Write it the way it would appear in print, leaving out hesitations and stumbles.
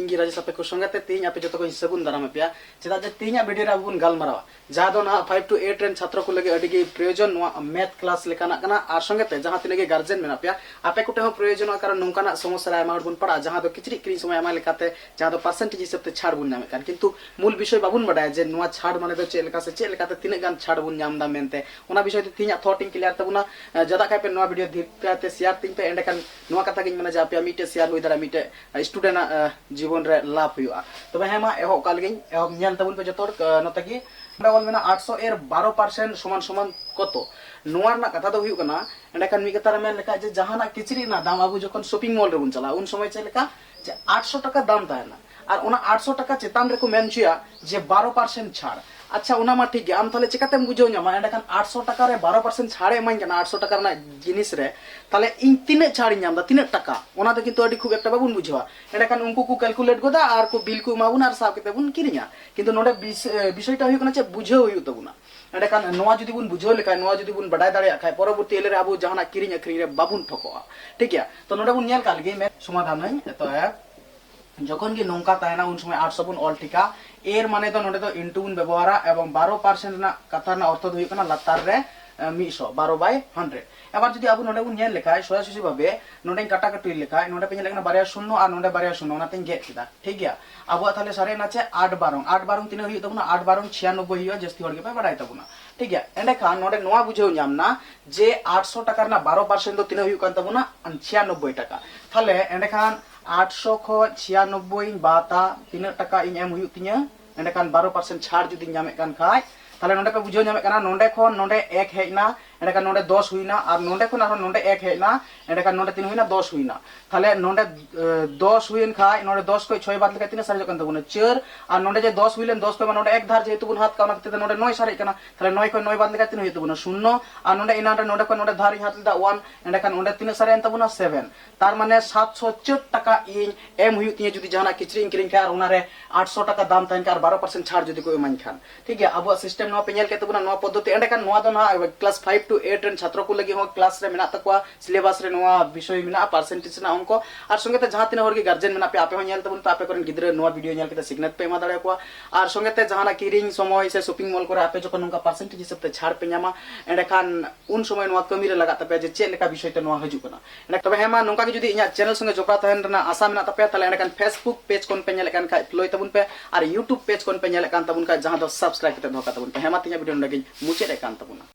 इंगी राजेश आपे को संगते तीन आपे जतो को हिसाबुन दाराम पे चेदा जे तीन वीडियो रे बुन गालमारावा जहां दो ना 5 to 8 रेन छात्र को लगे अडिगी प्रयोजन मैथ क्लास लेकाना कना आर संगते जहां तिनेगे गार्जियन मेना पे आपे कुटे हो प्रयोजन कारण नोंकाना समस्या आयमा बुन पड़ा जहां दो किचरी क्री समय आमा लेकाते जहां दो परसेंटेज हिसाब ते छाड़ बुन नामे कान किंतु मूल विषय बाबुन बडाय जे नोआ छाड़ माने दो चेल से चेल लेकाते तिने गान छाड़ बुन नाम दा मेनते ओना विषय ते तीन थॉटिंग क्लियर तबुना जदा काय पे नोआ वीडियो धीरते शेयर तीन पे एंड कान नोआ कथा गिन माने जा पे मिटे शेयर हुई दारा मिटे स्टूडेंट जीवन रे लाभ हुआ तबे हेमा एहो कालगिन एहो ᱧᱮᱞ तबुन पे जतोर नतगी बल मेना 800 एर 12% समान समान कतो नोआ ना कथा दो हुई कना एंड कान मी कथा मेन लेका जे जहाना किचरी ना दाम आबु जखन शॉपिंग मॉल रे बुन चला उन समय चे लेका जे 800 टाका दाम तायना और ओना 800 टाका चेतान रे को मेन छिया जे 12% छाड़ अच्छा उना मा ठीक आम थाले चिकाते बुझो ᱧᱟᱢᱟ एंड कान 800 टाका रे 12% छाड़ एमाइन कना 800 टाका ना जिनिस रे ताले इन तिने छाड़ ᱧᱟᱢ दा तिने टाका ओना दो किंतु अडी खूब एकटा बाबुन बुझवा एंड कान उनको को कैलकुलेट गोदा और को बिल को माबुन और साब केते बुन किरिया किंतु नोडे विषयटा हुई कना चे बुझो हुई तबुना एंड कान नोआ जुदी बुन बुझो लेका नोआ जुदी बुन बडाय दाड़े खाय परवर्ती एले रे आबु जहाना किरिया अखरी रे बाबुन ठोकोआ ठीक है तो नोडे बुन ᱧᱮल कालगे मैं समाधान है तो है যখন কি নৌকা তাইনা উন সময় 800 বুন অল টিকা এর মানে তো নডে তো ইনটু বুন ব্যবহারা এবং 12% না কথা না অর্থ হই কানা লাতার রে 112 বাই 100 এবার যদি আবু নডে বুন ᱧᱮল লেখায় সোজাসুজি ভাবে নডে কাটা কাটি লেখায় নডে পেন লেখানা বারিয়া শূন্য আর নডে বারিয়া শূন্য ওনাতে গেট কিদা ঠিক গিয়া আবু তাহলে সারে নাচে 8 12 তিনে হই তবুনা 8 12 96 হইয়া जस्ती হড় কে পে বাড়াই তবুনা ঠিক গিয়া এন্ডে খান নডে নোয়া বুঝেও ᱧাম না যে 800 টাকার না 12% তো তিনে হই কান তবুনা 96 টাকা তাহলে এন্ডে খান 800 खो 96 बाता तीन टाका इन एम हुई तिया एंड कान 12% छाड़ जुदी ᱧᱟᱢᱮ ᱠᱟᱱ खाय ताले नोंडे पे बुझो ᱧᱟᱢᱮ ᱠᱟᱱᱟ नोंडे खन नोंडे 1 हेजना एंड कान नोंडे 10 हुईना और नोंडे खन आरो नोंडे 1 हेजना एंड कान नोंडे 3 हुईना 10 हुईना ताले नोंडे 10 हुईन खाय नोंडे 10 को 6 बात लेका तीन सारे कन तबुन 4 और नोंडे जे 10 हुईलेन 10 को नोंडे एक धार जेतु बुन हाथ काना ते नोंडे 9 सारे कना ताले 9 को 9 बात लेका तीन हुई तबुन 0 और नोंडे इना नोंडे को नोंडे धार हाथ लेदा 1 एंड कान नोंडे तीन सारे तबुन 7 तार माने 704 टाका इन एम हुई तिया जुदी जहाना किचरी किरिन खाय और उनारे 800 टाका दाम ताइन का 12% छाड़ जुदी को एमान खान ठीक है अब सिस्टम नो पेनल के तबुन नो पद्धति एंड कान नो दो ना क्लास 5 to 8 रेन छात्र को लगी हो क्लास रे मेना तकवा सिलेबस रे नोआ विषय मेना परसेंटेज ना अंको और संगे ते जहां तिना हर के गार्जियन मेना पे आपे हो ᱧᱮल तबुन तो आपे करन गिद्रे नोआ वीडियो ᱧᱮल केते सिग्नेट पे एमा दाड़े को और संगे ते जहाना किरिंग समय से शॉपिंग मॉल करे आपे जखन उनका परसेंटेज हिसाब ते छाड़ पे ᱧामा एंड खान उन समय नोआ कमी रे लगा तपे जे चे लेका विषय ते नोआ हजु कना एंड तबे हेमा नोंका के जुदी इया चैनल संगे जोपड़ा तहन रना आशा मेना तपे ताले एंड खान फेसबुक पेज कोन पे ᱧᱮल कान खाय फ्लोय तबुन पे और यूट्यूब पेज कोन पे ᱧᱮल कान तबुन का जहां दो सब्सक्राइब केते धोका तबुन पे हेमा तिया वीडियो नगे मुचे रे कान तबुन।